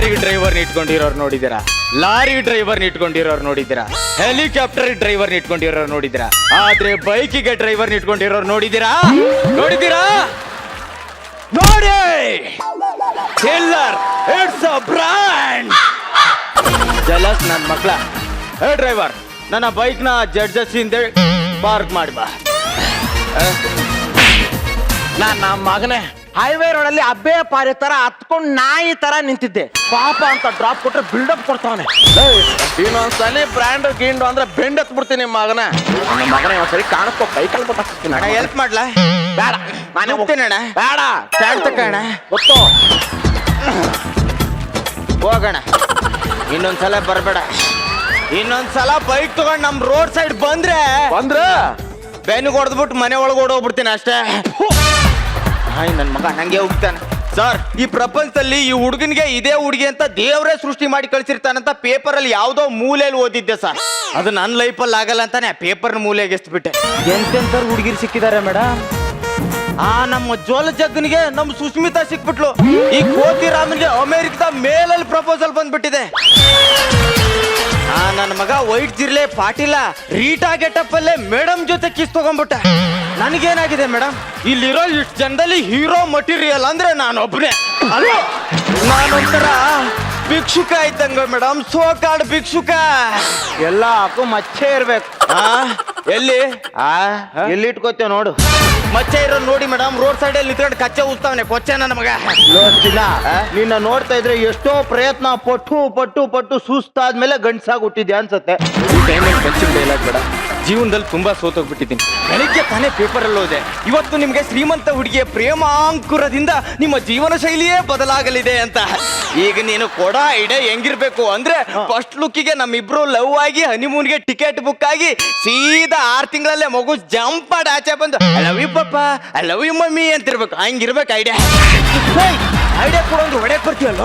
Lorry driver ಇಟ್ಕೊಂಡಿರೋರು ನೋಡಿದ್ದೀರಾ, lorry driver ಇಟ್ಕೊಂಡಿರೋರು ನೋಡಿದ್ದೀರಾ, helicopter driver ಇಟ್ಕೊಂಡಿರೋರು ನೋಡಿದ್ದೀರಾ, ಆದ್ರೆ ಬೈಕಿಗೆ ಡ್ರೈವರ್ ಇಟ್ಕೊಂಡಿರೋರು ನೋಡಿದ್ದೀರಾ? ನೋಡಿದ್ದೀರಾ? ನೋಡಿ, killer, it's a brand. Jealous ನನ್ನ ಮಕ್ಳ. ಹೇ ಡ್ರೈವರ್, ನನ್ನ ಬೈಕ್ ನ ಜಡ್ಜಸ್ ಹಿಂದೆ ಪಾರ್ಕ್ ಮಾಡಿ ಬಾ. ನಮ್ಮ ಮಗನೇ ಹೈವೇ ರೋಡಲ್ಲಿ ಅಬ್ಬೆ ಪಾರಿ ತರ ಹತ್ಕೊಂಡ್ ನಾಯಿ ತರ ನಿಂತಿದ್ದೆ. ಪಾಪ ಅಂತ ಡ್ರಾಪ್ ಕೊಟ್ರೆ ಬಿಲ್ಡಪ್ ಕೊಡ್ತಾವನೆ. ಇನ್ನೊಂದ್ಸಲಿ ಬ್ರ್ಯಾಂಡ್ ಗೀಂಡು ಅಂದ್ರೆ ಬೆಂಡ್ ಹತ್ಬಿಡ್ತೀನಿ ಮಗನ. ನನ್ನ ಮಗನ ಒಂದ್ಸರಿ ಕಾಣಿಸ್ಕೊ, ಕೈಕಲ್ ಬಿಟ್ಟು ಹೆಲ್ಪ್ ಮಾಡ್ಲಾ? ಬೇಡ, ನಾನು ಹೋಗ್ತೀನಿ ಅಣ್ಣ. ಬೇಡ, ಸ್ಟ್ಯಾಂಡ್ ತಗೋಣ, ಗೊತ್ತು. ಹೋಗೋಣ. ಇನ್ನೊಂದ್ಸಲ ಬರ್ಬೇಡ. ಇನ್ನೊಂದ್ಸಲ ಬೈಕ್ ತಗೊಂಡ್ ನಮ್ ರೋಡ್ ಸೈಡ್ ಬಂದ್ರೆ ಬೆನ್ನಿಗೆ ಹೊಡೆದ್ಬಿಟ್ಟು ಮನೆ ಒಳಗೆ ಓಡೋಗ್ಬಿಡ್ತೀನಿ ಅಷ್ಟೇ. ಹಾಯ್ ನನ್ನ ಮಗ ನಂಗೆ ಹೋಗ್ತಾನೆ. ಸರ್, ಈ ಪ್ರಪಂಚದಲ್ಲಿ ಈ ಹುಡುಗನಿಗೆ ಇದೇ ಹುಡುಗಿ ಅಂತ ದೇವರೇ ಸೃಷ್ಟಿ ಮಾಡಿ ಕಳ್ಸಿರ್ತಾನಂತ ಪೇಪರ್ ಅಲ್ಲಿ ಯಾವ್ದೋ ಮೂಲೆಯಲ್ಲಿ ಓದಿದ್ದೆ ಸರ್. ಅದು ನನ್ನ ಲೈಫಲ್ಲಿ ಆಗಲ್ಲ ಅಂತಾನೆ ಆ ಪೇಪರ್ ಮೂಲೆಗೆ ಎಸ್ಬಿಟ್ಟೆ. ಎಂತೆಂಥವ್ರು ಹುಡುಗಿರು ಸಿಕ್ಕಿದ್ದಾರೆ ಮೇಡಮ್. ನಮ್ಮ ಜೋಲ ಜಗ್ಗನಿಗೆ ನಮ್ ಸುಸ್ಮಿತಾ ಸಿಕ್ಬಿಟ್ಲು. ಈ ಕೋತಿ ರಾಮನ್ಗೆ ಅಮೆರಿಕದ ಮೇಲಲ್ಲಿ ಪ್ರಪೋಸಲ್ ಬಂದ್ಬಿಟ್ಟಿದೆ. ನನ್ನ ಮಗ ವೈಟ್ ಜಿರ್ಲೆ ಪಾಟೀಲ ರೀಟಾ ಗೆಟಪ್ ಅಲ್ಲೇ ಮೇಡಮ್ ಜೊತೆ ಕಿಸ್ ತಗೊಂಡ್ಬಿಟ್ಟ. ನನಗೇನಾಗಿದೆ ಮೇಡಮ್, ಇಲ್ಲಿರೋ ಇಷ್ಟು ಜನದಲ್ಲಿ ಹೀರೋ ಮಟೀರಿಯಲ್ ಅಂದ್ರೆ ನಾನೊಬ್ಬನೇ. ಅಲ್ವಾ, ನಾನೊಂಥರ ಭಿಕ್ಷುಕ ಇದ್ದಂಗ ಮೇಡಮ್, ಸೋಕಾಡ್ ಭಿಕ್ಷುಕ. ಎಲ್ಲ ಹಾಕು ಮಚ್ಚೆ ಇರ್ಬೇಕು. ಎಲ್ಲಿ ಎಲ್ಲಿ ಇಟ್ಕೋತೇವ್ ನೋಡು. ಮಚ್ಚೆ ಇರೋ ನೋಡಿ ಮೇಡಮ್, ರೋಡ್ ಸೈಡ್ ಅಲ್ಲಿ ನಿಂತ್ಕೊಂಡು ಕಚ್ಚೆ ಉಸ್ತಾವನೆ ಕೊಚ್ಚೆ ನನ್ನ ಮಗ. ನಿನ್ನ ನೋಡ್ತಾ ಇದ್ರೆ ಎಷ್ಟೋ ಪ್ರಯತ್ನ ಪಟ್ಟು ಪಟ್ಟು ಪಟ್ಟು ಸುಸ್ತಾದ್ಮೇಲೆ ಗಂಡ್ಸಾಗಿ ಹುಟ್ಟಿದ್ಯಾ ಅನ್ಸತ್ತೆ. ಡೈಲಾಗ್ ಬೇಡ, ಜೀವನದಲ್ಲಿ ತುಂಬಾ ಸೋತೋಗ್ಬಿಟ್ಟಿದ್ದೀನಿ. ಬೆಳಿಗ್ಗೆ ತಾನೇ ಪೇಪರ್ ಅಲ್ಲಿ ಹೋದೆ, ಇವತ್ತು ನಿಮ್ಗೆ ಶ್ರೀಮಂತ ಹುಡುಗಿಯ ಪ್ರೇಮಾಂಕುರದಿಂದ ನಿಮ್ಮ ಜೀವನ ಶೈಲಿಯೇ ಬದಲಾಗಲಿದೆ ಅಂತ. ಈಗ ನೀನು ಕೊಡೋ ಐಡಿಯಾ ಹೆಂಗಿರ್ಬೇಕು ಅಂದ್ರೆ, ಫಸ್ಟ್ ಲುಕ್ಕಿಗೆ ನಮ್ಮಿಬ್ರು ಲವ್ ಆಗಿ ಹನಿಮೂನ್ಗೆ ಟಿಕೆಟ್ ಬುಕ್ ಆಗಿ ಸೀದಾ 6 ತಿಂಗಳಲ್ಲೇ ಮಗು ಜಂಪ್ ಮಾಡಿ ಆಚೆ ಬಂದು I love you papa, I love you mummy ಅಂತಿರ್ಬೇಕು. ಹಂಗಿರ್ಬೇಕು ಐಡಿಯಾ. ಐಡಿಯಾ ಕೊಡೋದು ಹೊಡೆಯಕ್ ಬರ್ತೀಯಲ್ಲ.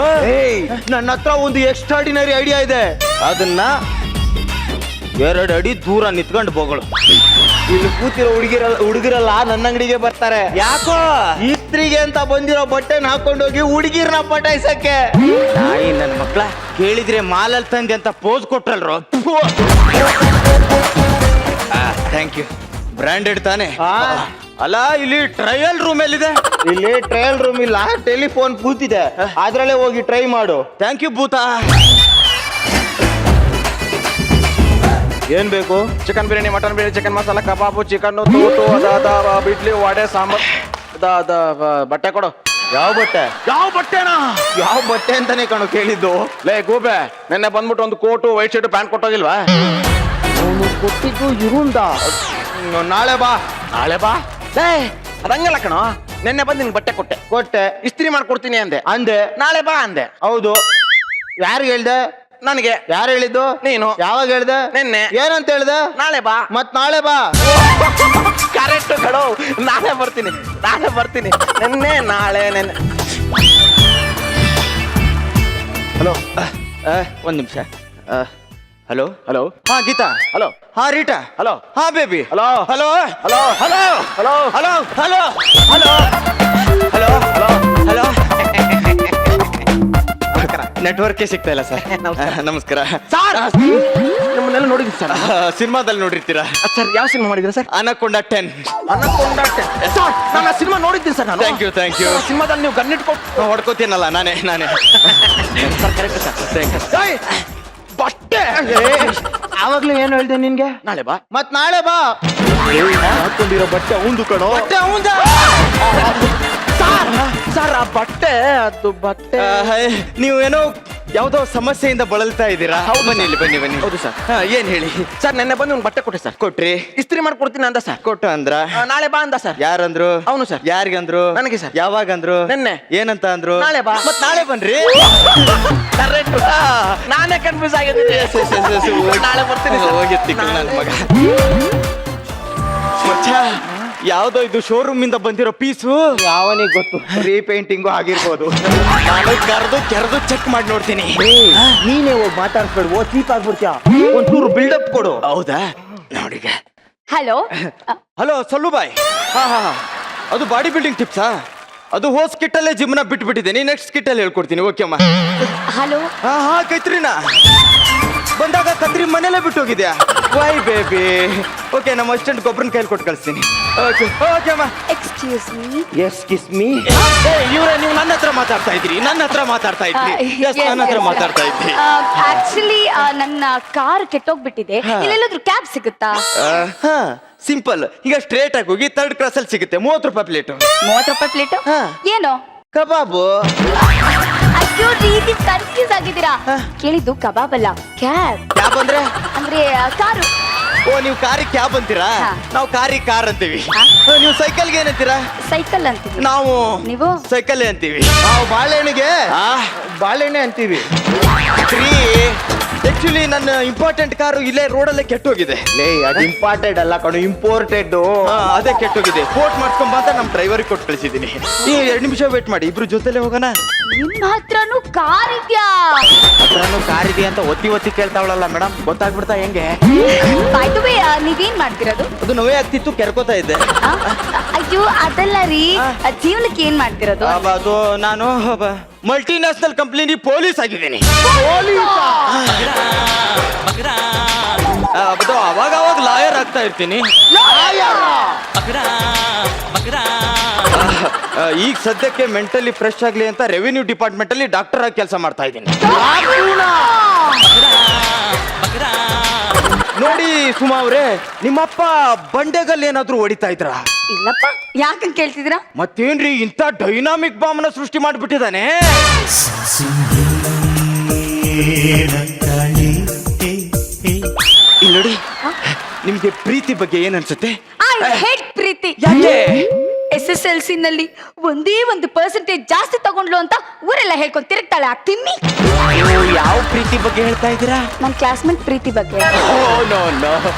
ನನ್ನ ಹತ್ರ ಒಂದು ಎಕ್ಸ್ಟ್ರಾರ್ಡಿನರಿ ಐಡಿಯಾ ಇದೆ. ಅದನ್ನ 2 ಅಡಿ ದೂರ ನಿಂತ್ಕೊಂಡು ಬೋಗಳು. ಇಲ್ಲಿ ಕೂತಿರೋ ಹುಡುಗಿರಲ್ಲ ನನ್ನ ಅಂಗಡಿಗೆ ಬರ್ತಾರೆ. ಯಾಕೋ? ಇಸ್ತ್ರಿಗೆ ಅಂತ ಬಂದಿರೋ ಬಟ್ಟೆನ ಹಾಕೊಂಡೋಗಿ ಹುಡುಗಿರ್ನ ಪಟಾಯಿಸಕ್ಕೆ. ನಾಯಿ ನನ್ನ ಮಕ್ಳ, ಕೇಳಿದ್ರೆ ಮಾಲಲ್ಲಿ ತಂದೆ ಅಂತ ಪೋಸ್ ಕೊಟ್ರಲ್ರು. Thank you. ಬ್ರಾಂಡೆಡ್ ತಾನೆ? ಅಲ್ಲ, ಇಲ್ಲಿ ಟ್ರಯಲ್ ರೂಮ್ ಎಲ್ಲಿದೆ? ಇಲ್ಲಿ ಟ್ರಯಲ್ ರೂಮ್ ಇಲ್ಲ, ಟೆಲಿಫೋನ್ ಬೂತ್ ಇದೆ, ಅದ್ರಲ್ಲೇ ಹೋಗಿ ಟ್ರೈ ಮಾಡು. ಥ್ಯಾಂಕ್ ಯು ಭೂತ. ಏನ್ ಬೇಕು? Chicken biryani, mutton biryani, chicken masala, kebab, chicken ತೂತು, ಇಡ್ಲಿ, ವಡೆ, ಸಾಂಬಾರ್, ಬಟ್ಟೆ ಕೊಡು. ಯಾವ ಬಟ್ಟೆ? ಯಾವ ಬಟ್ಟೆನಾ? ಯಾವ ಬಟ್ಟೆ ಅಂತಾನೆ ಕಣು ಕೇಳಿದ್ದು. ಲೇ ಗೂಬೆ, ನಿನ್ನೆ ಬಂದ್ಬಿಟ್ಟು ಒಂದು ಕೋಟು, ವೈಟ್ ಶರ್ಟ್, ಪ್ಯಾಂಟ್ ಕೊಟ್ಟೋಗಿಲ್ವಾ? ಅವನು ಕೊಟ್ಟಿದ್ದು ಇರುಂದ. ನಾಳೆ ಬಾ. ನಾಳೆ ಬಾ? ಲೇ ಅದಂಗಲ್ಲ ಕಣೋ, ನಿನ್ನೆ ಬಂದು ನಿನ್ಗೆ ಬಟ್ಟೆ ಕೊಟ್ಟೆ, ಇಸ್ತ್ರಿ ಮಾಡ್ಕೊಡ್ತೀನಿ ಅಂದೆ. ನಾಳೆ ಬಾ ಅಂದೆ. ಹೌದು. ಯಾರಿಗೆ ಹೇಳ್ದೆ? ನನಗೆ. ಯಾರು ಹೇಳಿದ್ದು? ನೀನು. ಯಾವಾಗ ಹೇಳ್ದೆ? ನಿನ್ನೆ. ಏನಂತ ಹೇಳ್ದೆ? ನಾಳೆ ಬಾ. ಮತ್ ನಾಳೆ ಬಾ. ಕರೆಕ್ಟ್ ಕಣೋ, ನಾಳೆ ಬರ್ತೀನಿ. ನಿನ್ನೆ ನಾಳೆ ನೆನ್ನೆ. ಹಲೋ, ಒಂದ್ ನಿಮಿಷ. Hello hello. ಹಾ ಗೀತಾ. ಹಲೋ. ಹಾ ರೀಟಾ. ಹಲೋ. ಹಾ baby. Hello. Hello hello. Hello hello. Hello hello hello hello hello hello. ನೆಟ್ವರ್ಕೇ ಸಿಗ್ತಾ ಇಲ್ಲ ಸರ್. ನಮಸ್ಕಾರ ಸರ್, ನಿಮ್ಮನ್ನೆಲ್ಲ ನೋಡಿದ್ವಿ ಸರ್. ಸಿನಿಮಾದಲ್ಲಿ ನೋಡಿರ್ತೀರಾ ಸರ್? ಯಾವ ಸಿನಿಮಾ ಮಾಡಿದ್ರೆ ಸರ್? ಅನಕೊಂಡ 10. ಸರ್, ನಾನು ಆ ಸಿನಿಮಾ ನೋಡಿದ್ದೀನಿ ಸರ್. ನಾನು ಥ್ಯಾಂಕ್ ಯು. ಸಿನಿಮಾದಲ್ಲಿ ನೀವು ಗನ್ನಿಟ್ಕೊಟ್ಟು ಹೊಡ್ಕೋತೀನಲ್ಲ ನಾನೇ. Sir correct sir. Thank you. ಬಟ್ಟೆ ಆವಾಗ್ಲೇ ಏನು ಹೇಳ್ದೆ ನಿನ್ಗೆ? ನಾಳೆ ಬಾ. ಮತ್ ನಾಳೆ ಬಾ. ಹಾಕೊಂಡಿರೋ ಬಟ್ಟೆ ಅವಂದು ಕಣೋ. ಬಟ್ಟೆ ಅವಂದ? ಸರ್ ಆ ಬಟ್ಟೆ, ಅದು ಬಟ್ಟೆ. ನೀವೇನೋ ಯಾವ್ದೋ ಸಮಸ್ಯೆಯಿಂದ ಬಳಲ್ತಾ ಇದ್ದೀರಾ? ಬನ್ನಿ ಇಲ್ಲಿ, ಬನ್ನಿ. ಹೌದು ಸರ್. ಏನ್ ಹೇಳಿ ಸರ್, ನೆನ್ನೆ ಬಂದು ಒಂದು ಬಟ್ಟೆ ಕೊಟ್ಟೆ ಸರ್. ಕೊಟ್ರಿ? ಇಸ್ತ್ರಿ ಮಾಡ್ಕೊಡ್ತೀನಿ ಅಂದ ಸರ್. ಕೊಟ್ಟು ಅಂದ್ರ? ನಾಳೆ ಬಾ ಅಂದ ಸರ್. ಯಾರಂದ್ರು? ಅವನು ಸರ್. ಯಾರಿಗಂದ್ರು? ನನಗೆ ಸರ್. ಯಾವಾಗಂದ್ರು? ನೆನ್ನೆ. ಏನಂತ ಅಂದ್ರು? ನಾಳೆ ಬಾ. ಮತ್ ನಾಳೆ ಬನ್ರಿ. ಕರೆಕ್ಟ್. ನಾನೇ ಕನ್ಫ್ಯೂಸ್ ಆಗಿದ್ದೀನಿ. ನಾಳೆ ಬರ್ತೀನಿ ಸರ್. ಹೋಗಿರ್ತಿ ನನ್ನ ಮಗ. ಯಾವ್ದೋ ಇದು ಶೋರೂಮ್ ಇಂದ ಬಂದಿರೋ ಪೀಸು. ಯಾವನಿಗೆ ಗೊತ್ತು? ರೀಪೇಂಟಿಂಗು ಆಗಿರ್ಬೋದು. ನಾನು ಕೆರೆದು ಚೆಕ್ ಮಾಡಿ ನೋಡ್ತೀನಿ. ನೀನೇ ಹೋಗಿ ಮಾತಾಡ್ಸ್ಬೇಡ, ಚೀಪ್ ಆಗ್ಬಿಡ್ತೀಯ. ಒಂಚೂರು ಬಿಲ್ಡಪ್ ಕೊಡು. ಹೌದಾ? ನೋಡಿಗ. ಹಲೋ ಹಲೋ ಸಲ್ಲು ಬಾಯ್. ಹಾ ಅದು ಬಾಡಿ ಬಿಲ್ಡಿಂಗ್ ಟಿಪ್ಸಾ? ಅದು ಹೋಸ್ ಕಿಟ್ಟಲ್ಲೇ ಜಿಮ್ನ ಬಿಟ್ಬಿಟ್ಟಿದ್ದೀನಿ, ನೆಕ್ಸ್ಟ್ ಕಿಟ್ಟಲ್ಲಿ ಹೇಳ್ಕೊಡ್ತೀನಿ. ಓಕೆ ಅಮ್ಮ. ಹಲೋ. ಹಾ ಕೈತ್ರಿನಾ ಬಂದಾಗ ಕತ್ರಿ ಮನೇಲೆ ಬಿಟ್ಟು ಹೋಗಿದ್ಯಾ? Why baby. ಓಕೆ, ನಮ್ಮ ಅಸಿಸ್ಟೆಂಟ್ ಗೊಬ್ಬರನ ಕೈಲಿ ಕೊಟ್ಟು ಕಳಿಸ್ತೀನಿ. ಓಕೆ ಓಕೆ ಅಮ್ಮ. Excuse me. Yes kiss me. ಇವ್ರೆ, ನೀವು ನನ್ನ ಹತ್ರ ಮಾತಾಡ್ತಾ ಇದ್ರಿ, ನನ್ನ ಹತ್ರ ಮಾತಾಡ್ತಾ ಇದ್ರಿ. ಎಸ್, ನನ್ನ ಹತ್ರ ಮಾತಾಡ್ತಾ ಇದ್ರಿ. ಆಕ್ಚುಲಿ ನನ್ನ ಕಾರ್ ಕೆಟ್ಟೋಗ್ಬಿಟ್ಟಿದೆ. ಇಲ್ಲೆಲ್ಲಾದ್ರೂ ಕ್ಯಾಬ್ ಸಿಗುತ್ತಾ? ಹಾ ಸಿಂಪಲ್. ಈಗ ಸ್ಟ್ರೇಟ್ ಆಗಿ ಹೋಗಿ 3rd ಕ್ರಾಸ್ ಅಲ್ಲಿ ಸಿಗುತ್ತೆ. 30 ರೂಪಾಯಿ ಪ್ಲೇಟು. 30 ರೂಪಾಯಿ ಪ್ಲೇಟು? ಹಾ. ಏನು ಕಬಾಬು? ಅಯ್ಯೋ, ರೀತಿ ಕನ್ಫ್ಯೂಸ್ ಆಗಿದ್ದೀರಾ. ಕೇಳಿದ್ದು ಕಬಾಬ್ ಅಲ್ಲ, ಕ್ಯಾಬ್. ಕ್ಯಾಬ್ ಅಂದ್ರೆ ಕಾರು. ಓ, ನೀವು ಕಾರಿಗೆ ಕ್ಯಾಬ್ ಅಂತೀರಾ? ಹಾ. ನಾವು ಕಾರಿಗೆ ಕಾರ್ ಅಂತೀವಿ. ನೀವು ಸೈಕಲ್ಗೆ ಏನಂತೀರಾ? ಸೈಕಲ್ ಅಂತೀವಿ. ನಾವು ನೀವು? ಸೈಕಲ್ ಅಂತೀವಿ. ನಾವು ಬಾಳೆಹಣ್ಣಿಗೆ ಬಾಳೆಹಣ್ಣೆ ಅಂತೀವಿ. ಆಕ್ಚುಲಿ ನನ್ನ ಇಂಪಾರ್ಟೆಂಟ್ ಕಾರು ಇಲ್ಲೇ ರೋಡಲ್ಲೇ ಕೆಟ್ಟೋಗಿದೆ. ಲೇ, ಅದು ಇಂಪಾರ್ಟೆಂಟ್ ಅಲ್ಲ ಕಣು, ಇಂಪೋರ್ಟೆಡ್. ಅದೇ ಕೆಟ್ಟೋಗಿದೆ. ಫೋರ್ಟ್ ಮಾಡ್ಕೊಂಬ ಅಂತ ನಮ್ಮ ಡ್ರೈವರಿಗೆ ಕೊಟ್ಟು ಕಳಿಸಿದ್ದೀನಿ. ನೀವು 2 ನಿಮಿಷ ವೇಟ್ ಮಾಡಿ, ಇಬ್ರು ಜೊತೆಲೆ ಹೋಗೋಣ. ನಿಮ್ಮ ಹತ್ರನೂ ಕಾರ್ ಇದ್ಯಾ? ಹತ್ರನು ಕಾರ್ ಇದೆ ಅಂತ ಒತ್ತಿ ಕೇಳ್ತಾವಳಲ್ಲ ಮೇಡಮ್, ಗೊತ್ತಾಗ್ಬಿಡ್ತಾ ಹೆಂಗೆ? ಬೈ ದ ವೇ, ನೀವೇನ್ ಮಾಡ್ತಿರೋದು? ಅದು ನೋವೇ ಆಗ್ತಿತ್ತು, ಕೆರ್ಕೋತಾ ಇದ್ದೆ. ಆ? ಅಯ್ಯೋ, ಅದಲ್ಲ ರೀ. ಜೀವನಕ್ಕೆ ಏನ್ ಮಾಡ್ತಿರೋದು? ಅದು ನಾನು ಮಲ್ಟಿನ್ಯಾಷನಲ್ ಕಂಪ್ನಿ ಪೊಲೀಸ್ ಆಗಿದ್ದೀನಿ. ಅದು ಅವಾಗ ಲಾಯರ್ ಆಗ್ತಾ ಇರ್ತೀನಿ. ಈಗ ಸದ್ಯಕ್ಕೆ ಮೆಂಟಲಿ ಫ್ರೆಶ್ ಆಗ್ಲಿ ಅಂತ ರೆವಿನ್ಯೂ ಡಿಪಾರ್ಟ್ಮೆಂಟ್ ಅಲ್ಲಿ ಡಾಕ್ಟರ್ ಆಗಿ ಕೆಲಸ ಮಾಡ್ತಾ ಇದ್ದೀನಿ. ನೋಡಿ ಸುಮಾ ಅವ್ರೆ, ನಿಮ್ಮಪ್ಪ ಬಂಡೆಗಲ್ಲಿ ಏನಾದ್ರೂ ಹೊಡಿತಾ ಇದ್ರ? ಇಲ್ಲಪ್ಪ. ಯಾಕಂತ ಕೇಳ್ತಿದ್ದೀರಾ? ಮತ್ತೇನ್ರಿ ಇಂಥ ಡೈನಾಮಿಕ್ ಬಾಂಬ್ನ ಸೃಷ್ಟಿ ಮಾಡ್ಬಿಟ್ಟಿದ್ದಾನೆ. ಇಲ್ಲಿ ನೋಡಿ, ನಿಮ್ಗೆ ಪ್ರೀತಿ ಬಗ್ಗೆ ಏನ್ ಅನ್ಸುತ್ತೆ? ಐ ಹೇಟ್ ಪ್ರೀತಿ. ಯಾಕೆ? SSLC ನಲ್ಲಿ ಒಂದೇ 1% ಜಾಸ್ತಿ ತಗೊಂಡ್ಲು ಅಂತ ಊರೆಲ್ಲ ಹೇಳ್ಕೊಂಡ್ ತಿರುಗ್ತಾಳೆ ಆ ತಿನ್ನಿ. ನೀವು ಯಾವ ಪ್ರೀತಿ ಬಗ್ಗೆ ಹೇಳ್ತಾ ಇದ್ದೀರಾ? ನನ್ನ ಕ್ಲಾಸ್ಮೇಟ್ ಪ್ರೀತಿ ಬಗ್ಗೆ. ನೋ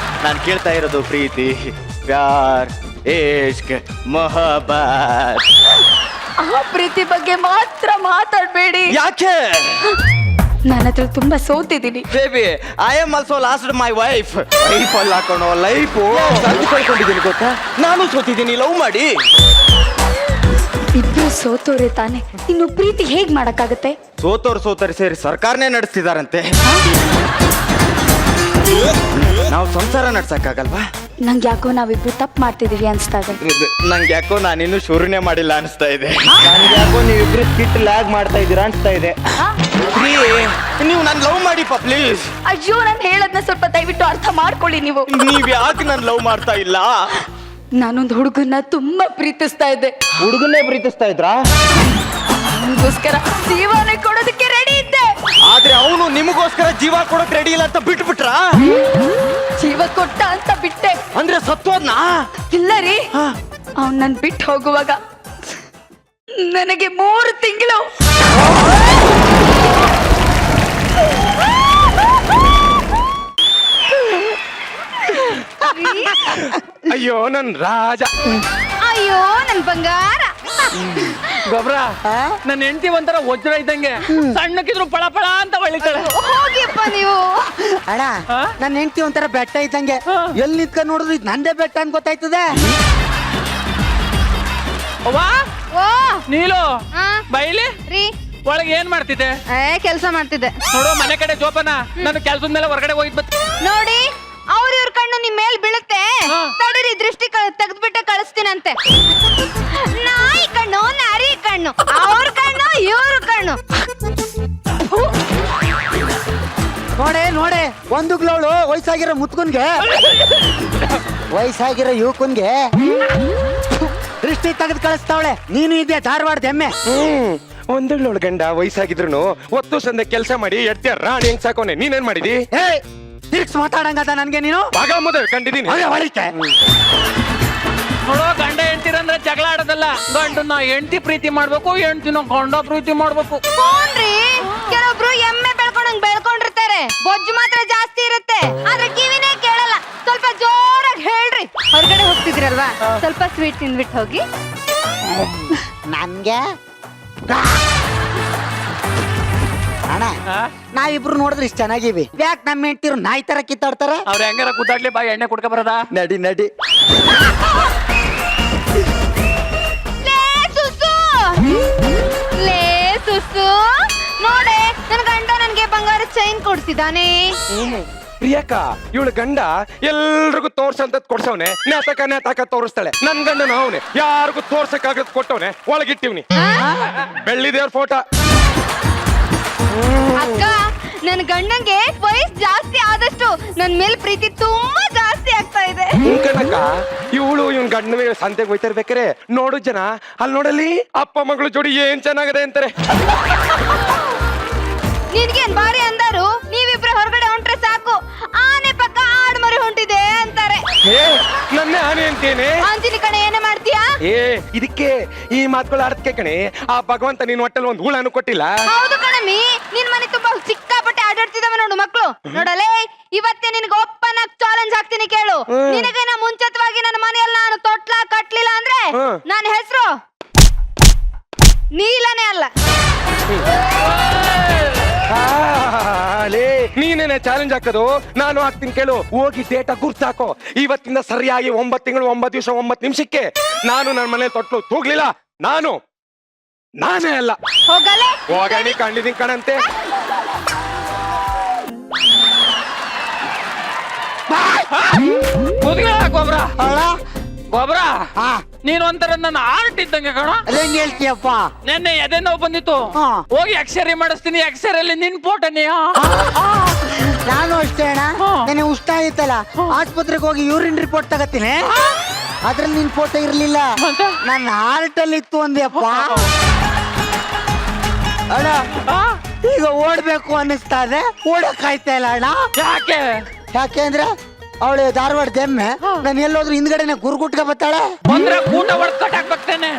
ನಾನು ಕೇಳ್ತಾ ಇರೋದು ಪ್ರೀತಿ, ಪ್ಯಾರ್, ಇಶ್ಕ್, ಮೊಹಬ್ಬತ್. ಆ ಪ್ರೀತಿ ಬಗ್ಗೆ ಮಾತ್ರ ಮಾತಾಡ್ಬೇಡಿ. ಯಾಕೆ? ನನ್ನ ಹತ್ರ ತುಂಬಾ ಸೋತಿದ್ದೀನಿ. Baby, I am also lost my wife. Life ಅಲ್ಲಿ ಹಾಕೋಣ ಲೈಫ್ ಸರ್ದು ಕಳ್ಕೊಂಡಿದ್ದೀನಿ ಗೊತ್ತಾ. ನಾನು ಸೋತಿದ್ದೀನಿ ಲವ್ ಮಾಡಿ. ಇಬ್ರು ಸೋತೋರೆ ತಾನೆ, ಇನ್ನು ಪ್ರೀತಿ ಹೇಗ್ ಮಾಡಕ್ಕಾಗತ್ತೆ? ಸೋತೋರು ಸೇರಿ ಸರ್ಕಾರನೇ ನಡೆಸ್ತಿದಾರಂತೆ. ನಾವು ಸಂಸಾರ ನಡ್ಸಕ್ಕಾಗಲ್ವಾ? ನಂಗೆ ಯಾಕೋ ನಾವಿಬ್ರು ತಪ್ಪು ಮಾಡ್ತಿದೀವಿ ಅನ್ಸ್ತಾ ಇದೆ. ನಂಗೆ ಯಾಕೋ ನಾನಿನ್ನು ಶುರುನೇ ಮಾಡಿಲ್ಲ ಅನಿಸ್ತಾ ಇದೆ. ನನ್ಗೆ ಯಾಕೋ ನೀವಿಬ್ರು ಸ್ಕಿಟ್ ಲ್ಯಾಗ್ ಮಾಡ್ತಾ ಇದ್ದೀರಾ ಅನ್ಸ್ತಾ ಇದೆ. ನೀವು ನನ್ ಲವ್ ಮಾಡಿಪ್ಪ ಪ್ಲೀಸ್. ಅಯ್ಯೋ, ನಾನು ಹೇಳದ್ನ ಸ್ವಲ್ಪ ದಯವಿಟ್ಟು ಅರ್ಥ ಮಾಡ್ಕೊಳ್ಳಿ ನೀವು. ನೀವ್ ಯಾಕೆ ನನ್ ಲವ್ ಮಾಡ್ತಾ ಇಲ್ಲ? ನಾನೊಂದು ಹುಡುಗನ್ನ ತುಂಬಾ ಪ್ರೀತಿಸ್ತಾ ಇದ್ದೆ. ಹುಡುಗನ್ನೇ ಪ್ರೀತಿಸ್ತಾ ಇದ್ರಾ? ಅವನಿಗೋಸ್ಕರ ಜೀವನ ಕೊಡೋದಕ್ಕೆ ರೆಡಿ ಇದ್ದೆ. ಆದ್ರೆ ಅವನು ನಿಮಗೋಸ್ಕರ ಜೀವ ಕೊಡಕ್ ರೆಡಿ ಇಲ್ಲ ಅಂತ ಬಿಟ್ಬಿಟ್ರ? ಜೀವ ಕೊಟ್ಟ ಅಂತ ಬಿಟ್ಟೆ. ಅಂದ್ರೆ ಸತ್ತೋದ್ನಾ? ಇಲ್ಲ ರೀ, ಅವ್ನ್ ನನ್ ಬಿಟ್ಟು ಹೋಗುವಾಗ ನನಗೆ 3 ತಿಂಗಳು. ಅಯ್ಯೋ ನನ್ ರಾಜ, ಅಯ್ಯೋ ನನ್ ಬಂಗಾರ. ಗೊಬ್ರ ನನ್ನ ಹೆಂಡತಿ ಒಂಥರ ವಜ್ರ ಇದ್ದಂಗೆ, ಸಣ್ಣಕ್ಕಿದ್ರು ಪಳ ಪಳ ಅಂತ ಹೊಳಿತಾಳೆ. ಹೋಗಿಪ್ಪ ನೀವು. ಅಣ್ಣ, ನನ್ನ ಹೆಂಡತಿ ಒಂಥರ ಬೆಟ್ಟ ಇದ್ದಂಗೆ, ಎಲ್ಲಿ ನಿಂತ್ಕೊಂಡ್ ನೋಡಿದ್ರು ಇದು ನಂದೇ ಬೆಟ್ಟ ಅಂತ ಗೊತ್ತಾಯ್ತದೆ. ಅವ್ವಾ ಓ ನೀಲು ಆ? ಬೈಲಿ ರೀ ಒಳಗೆ ಏನ್ ಮಾಡ್ತಿದ್ದೆ? ಕೆಲಸ ಮಾಡ್ತಿದ್ದೆ ನೋಡು ಮನೆ ಕಡೆ ಜೋಪಾನ, ನಾನು ಕೆಲ್ಸದ ಮೇಲೆ ಹೊರಗಡೆ ಹೋಗಿದ್ ಬತ್. ನೋಡಿ, ಇವ್ರ ಕಣ್ಣು ನಿಮ್ ಮೇಲ್ ಬೀಳುತ್ತೆ. ಹಾ. ತಡೀರಿ, ದೃಷ್ಟಿ ತೆಗೆದ್ಬಿಟ್ಟೆ ಕಳಿಸ್ತೀನಂತೆ. ನಾಯಿ ಕಣ್ಣು, ನರಿ ಕಣ್ಣು, ಅವ್ರ ಕಣ್ಣು, ಇವ್ರ ಕಣ್ಣು. ನೋಡೆ ಒಂದು ಗ್ಲೋಳು ವಯಸ್ಸಾಗಿರೋ ಮುತ್ಕುನ್ಗೆ, ವಯಸ್ಸಾಗಿರೋ ಯುವಕನ್ಗೆ ದೃಷ್ಟಿ ತೆಗೆದು ಕಳಿಸ್ತಾವಳೆ. ನೀನು ಇದ್ದೆ ಧಾರವಾಡದ ಎಮ್ಮೆ. ಒಂದೊಳ್ಳೆ ಗಂಡ ವಯಸ್ಸಾಗಿದ್ರು ಒತ್ತು ಸಂದೆ ಕೆಲಸ ಮಾಡಿ ಎಡ್ತಿಯ ರಾಣಿ ಹೆಂಗ್ ಸಾಕೋನೆ. ನೀನೇನ್ ಮಾಡಿದಿ? ಏ, ತಿರ್ಗ್ಸ್ ಮಾತಾಡಂಗದ ನನ್ಗೆ ನೀನು. ಭಾಗ ಮದುವೆ ಕಂಡಿದ್ದೀನಿ. ಹೊಳಿತೆ. ನೋಡೋ, ಗಂಡ ಹೆಂಡ್ತಿರಂದ್ರೆ ಜಗಳ ಆಡೋದಲ್ಲ. ಗಂಡನ್ನ ಹೆಂಡತಿ ಪ್ರೀತಿ ಮಾಡ್ಬೇಕು, ಹೆಂಡ್ತಿನ ಗಂಡ ಪ್ರೀತಿ ಮಾಡ್ಬೇಕು. ಹ್ಞೂನ್ರಿ, ಕೆಲವೊಬ್ರು ಎಮ್ಮೆ ಬೆಳ್ಕೊಂಡಂಗ್ ಬೆಳ್ಕೊಂಡಿರ್ತಾರೆ, ಬೊಜ್ಜು ಮಾತ್ರ ಜಾಸ್ತಿ ಇರುತ್ತೆ, ಆದ್ರೆ ಕಿವಿನೇ ಕೇಳಲ್ಲ. ಸ್ವಲ್ಪ ಜೋರಾಗಿ ಹೇಳ್ರಿ. ಹೊರಗಡೆ ಹೋಗ್ತಿದ್ರಲ್ವಾ, ಸ್ವಲ್ಪ ಸ್ವೀಟ್ ತಿಂದ್ಬಿಟ್ಟು ಹೋಗಿ. ನನ್ಗೆ ಅಣ್ಣ, ನಾವಿಬ್ರು ನೋಡಿದ್ರೆ ಇಷ್ಟ ಚೆನ್ನಾಗಿವಿ. ಯಾಕೆ ನಮ್ಮ ಹೆಂಡ್ತಿರು ನಾಯಿ ತರ ಕಿತ್ತಾಡ್ತಾರ? ಅವ್ರ ಹೆಂಗಾರ ಕುದ್ದಾಡ್ಲಿ, ಬಾಯಿ ಎಣ್ಣೆ ಕುಡ್ಕ ಬರದ. ನಡಿ ಲೇ ಸುಸು, ಲೇ ಸುಸು ನೋಡೆ ನನ್ ಗಂಡ ನನ್ಗೆ ಬಂಗಾರ ಚೈನ್ ಕೊಡ್ಸಿದಾನೆ. ಪ್ರಿಯಕ್ಕ ಇವಳು ಗಂಡ ಎಲ್ರಿಗೂ ತೋರ್ಸಂತ ಕೊಡ್ಸವ್ನೆ, ನೇತಾಕ ತೋರಿಸ್ತಾಳೆ. ನನ್ ಗಂಡನ ಅವನೇ ಯಾರಿಗೂ ತೋರ್ಸಕ್ಕಾಗದ್ ಕೊಟ್ಟವ್ನೆ, ಒಳಗಿಟ್ಟಿವ್ನಿ ಬೆಳ್ಳಿ ದೇವ್ರ ಫೋಟೋ. ಅಕ್ಕ ನನ್ ಗಂಡಂಗೆ ವಯಸ್ಸು ಜಾಸ್ತಿ ಆದಷ್ಟು ನನ್ ಮೇಲ್ ಪ್ರೀತಿ ತುಂಬಾ ಜಾಸ್ತಿ ಆಗ್ತಾ ಇದೆ. ಕಣಕ್ಕ ಇವಳು ಇವನ್ ಗಂಡನ ಮೇಲೆ ಸಂತೆಗೆ ಹೋಯ್ತಿರ್ಬೇಕಾರೆ ನೋಡು ಜನ ಅಲ್ಲಿ ನೋಡಲ್ಲಿ ಅಪ್ಪ ಮಗಳು ಜೋಡಿ ಏನ್ ಚೆನ್ನಾಗದೆ ಅಂತಾರೆ. ನಿನ್ಗೇನ್ ಬಾರಿ ಅಂದಾರು, ನೀವಿಬ್ರು ಹೊರಗಡೆ ಹೊಂಟ್ರೆ ಸಾಕು ಆನೆ ಪಕ್ಕ ಆಡ್ ಮರಿ ಹೊಂಟಿದೆ ಅಂತಾರೆ. ಏ ನನ್ನೇ ಆನೆ ಅಂತೇನೆ. ಅಂಜಲಿ ಕಣೆ ಏನೇ ಮಾಡ್ತೀಯಾ? ಏ ಇದಕ್ಕೆ ಈ ಮಾತುಗಳ ಅರ್ಥಕ್ಕೆ ಕಣೆ ಆ ಭಗವಂತ ನಿನ್ ಹೊಟ್ಟೆಲ್ ಒಂದ್ ಹುಳನು ಕೊಟ್ಟಿಲ್ಲ. ಹೌದು ಕಣಮಿ, ನಿನ್ ಮನೆ ತುಂಬಾ ಸಿಕ್ಕಾಪಟ್ಟೆ ಆಟಾಡ್ತಿದಾವೆ ನೋಡು ಮಕ್ಳು. ನೋಡಲೇ ಇವತ್ತೇ ನಿನ್ಗೆ ಒಪ್ಪನ ಚಾಲೆಂಜ್ ಹಾಕ್ತೀನಿ ಕೇಳು. ನಿನಗೇನ ಮುಂಚಿತವಾಗಿ ನನ್ನ ಮನೆಯಲ್ಲಿ ನಾನು ತೊಟ್ಲ ಕಟ್ಲಿಲ್ಲ ಅಂದ್ರೆ ನನ್ನ ಹೆಸರು ನೀಲನೇ ಅಲ್ಲ. ನೀನೇನೆ ಚಾಲೆಂಜ್ ಹಾಕೋದು, ನಾನು ಹಾಕ್ತೀನಿ ಕೇಳು. ಹೋಗಿ ಡೇಟಾ ಗುರ್ತಾಕೋ. ಇವತ್ತಿಂದ ಸರಿಯಾಗಿ 9 ತಿಂಗಳು 9 ದಿವಸ 9 ನಿಮಿಷಕ್ಕೆ ನಾನು ನನ್ನ ಮನೆ ತೊಟ್ಲು ತೂಗ್ಲಿಲ್ಲ, ನಾನೇ ಅಲ್ಲ. ಹೋಗಲೇ ಹೋಗಣಿ ಕಂಡಿದ್ದೀನಿ ಕಣಂತೆ. ಗೊಬ್ರ ಅವಳ ಗೊಬ್ರ ಹಾ ನೀನ್ ಒಂಥರ ನನ್ನ ಆರ್ಟ್ ಇದ್ದಂಗೆ ಕಣ. ಅದೇನ್ ಹೇಳ್ತೀಯಪ್ಪ? ನೆನ್ನೆ ಎದೆ ನೋವು ಬಂದಿತ್ತು, ಹಾ. ಹೋಗಿ ಎಕ್ಸ್ರೇ ಮಾಡಿಸ್ತೀನಿ. ಎಕ್ಸ್ರೇ ಅಲ್ಲಿ ನಿನ್ ಫೋಟೋನೇ. ನಾನು ಅಷ್ಟೇ ಅಣ್ಣ, ಹಾ. ನನಗೆ ಉಷ್ಟ ಆಯ್ತಲ್ಲ, ಆಸ್ಪತ್ರೆಗೆ ಹೋಗಿ ಯೂರಿನ್ ರಿಪೋರ್ಟ್ ತಗತ್ತೀನಿ. ಅದ್ರಲ್ಲಿ ನಿನ್ ಫೋಟೋ ಇರ್ಲಿಲ್ಲ, ಮತ್ತೆ? ನನ್ನ ಹಾರ್ಟ್ ಅಲ್ಲಿ ಇತ್ತು ಅಂದ್ಯಪ್ಪ. ಅಣ್ಣ ಈಗ ಓಡ್ಬೇಕು ಅನ್ನಿಸ್ತಾ ಇದೆ, ಓಡಕ್ ಆಯ್ತಾ ಇಲ್ಲ ಅಣ್ಣ. ಯಾಕೆ? ಯಾಕೆಂದ್ರೆ ಅವಳು ಧಾರವಾಡ ದೆಮ್ಮೆ, ನಾನು ಎಲ್ಲೋದ್ರು ಹಿಂದ್ಗಡೆನೆ ಗುರುಗುಟ್ಕ ಬರ್ತಾಳೆ. ಬಂದ್ರೆ ಊಟ ಹೊಡೆದ್ ಕಟ್ಟಾಕ್ಬೇಕ್ತೇನೆ.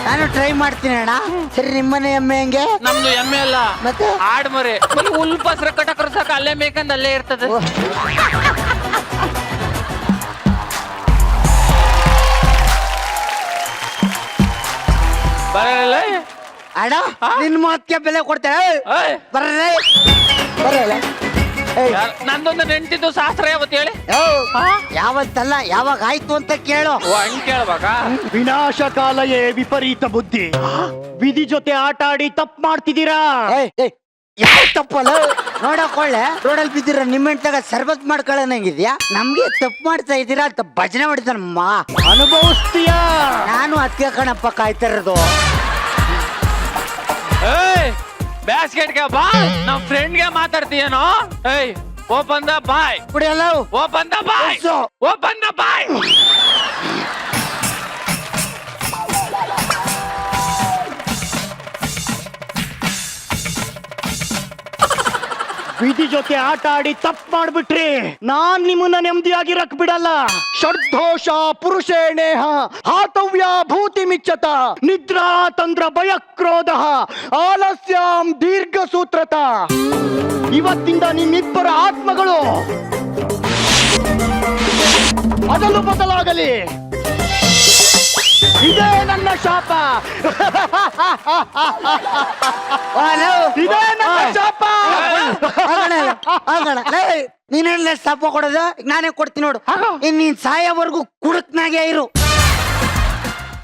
ನಾನು ಟ್ರೈ ಮಾಡ್ತೀನಿ ಅಣ್ಣ. ಸರಿ, ನಿಮ್ಮನೆ ಎಮ್ಮೆ ಹೆಂಗೆ? ನಮ್ದು ಎಮ್ಮೆ ಅಲ್ಲ, ಮತ್ತೆ? ಆಡ್ ಮರಿ. ಬರೀ ಹುಲ್ಪಸ್ರ ಕಟಕರ ಸಾಕ ಅಲ್ಲೇ ಮೇಕಂದ್ ಅಲ್ಲೇ ಇರ್ತದೆ. ಬರಲ್ಲ ಅಣ್ಣ ನಿನ್ ಮಾತ್ಗೆ ಬೆಲೆ ಕೊಡ್ತೇವೆ. ಏಯ್, ಬರ್ರೇ ಬರಲ್ಲ. ನಂದೊಂದು ನೆಂಟಿದ್ದು ಶಾಸ್ತ್ರ ಯಾವತ್ತು ಹೇಳಿ. ಯಾವತ್ತಲ್ಲ, ಯಾವಾಗ ಆಯ್ತು ಅಂತ ಕೇಳು. ಹಂಗ್ ಕೇಳ್ಬೇಕಾ? ವಿನಾಶ ಕಾಲಯೇ ವಿಪರೀತ ಬುದ್ಧಿ. ವಿಧಿ ಜೊತೆ ಆಟ ಆಡಿ ತಪ್ಪು ಮಾಡ್ತಿದ್ದೀರಾ. ಯಾವ ತಪ್ಪಲ್ಲ ನೋಡಕೊಳ್ಳೆ, ರೋಡಲ್ಲಿ ಬಿದ್ದಿರ ನಿಮ್ಮೆಂಟಾಗ ಸರ್ಬತ್ ಮಾಡ್ಕೊಳ್ಳೋಂಗಿದ್ಯಾ? ನಮ್ಗೆ ತಪ್ಪು ಮಾಡ್ತಾ ಇದ್ದೀರಾ ಅಂತ ಭಜನೆ ಮಾಡಿದ್ದಾನಮ್ಮ. ಅನುಭವಿಸ್ತೀಯಾ? ನಾನು ಅದಕ್ಕೆ ಕಣಪ್ಪ ಕಾಯ್ತಾ ಇರೋದು. ಏಯ್, ಬ್ಯಾಸ್ಕೆಟ್ಗೆ ಬಾ, ನಮ್ ಫ್ರೆಂಡ್ಗೆ ಮಾತಾಡ್ತೀಯೇನೋ. ಏಯ್, ಓಪನ್ ದ ಬಾಯ್, ಕುಡಿಯಲ್ಲ open the boy, open the boy. ವಿಧಿ ಜೊತೆ ಆಟ ಆಡಿ ತಪ್ಪು ಮಾಡ್ಬಿಟ್ರಿ, ನಾನ್ ನಿಮ್ಮನ್ನ ನೆಮ್ಮದಿಯಾಗಿರಕ್ ಬಿಡಲ್ಲ. ಷಡ್ದೋಷ ಪುರುಷೇಣೇಹ ಹಾತವ್ಯ ಭೂತಿ ಮಿಚ್ಚತ ನಿದ್ರಾ ತಂದ್ರ ಭಯಕ್ರೋಧ ಆಲಸ್ಯಾಂ ದೀರ್ಘ ಸೂತ್ರತ. ಇವತ್ತಿಂದ ನಿಮ್ಮಿಬ್ಬರ ಆತ್ಮಗಳು ಅದಲು ಬದಲಾಗಲಿ. ಇದೇ ನನ್ನ ಶಾಪ, ಇದೇ ನನ್ನ ಶಾಪ. ನೀನೆಲ್ಲ ಶಾಪ ಕೊಡೋದು? ನಾನೇ ಕೊಡ್ತೀನಿ ನೋಡು. ಇನ್ ನೀನ್ ಸಾಯೋವರೆಗೂ ಕುಡುಕ್ನಾಗೆ ಇರು.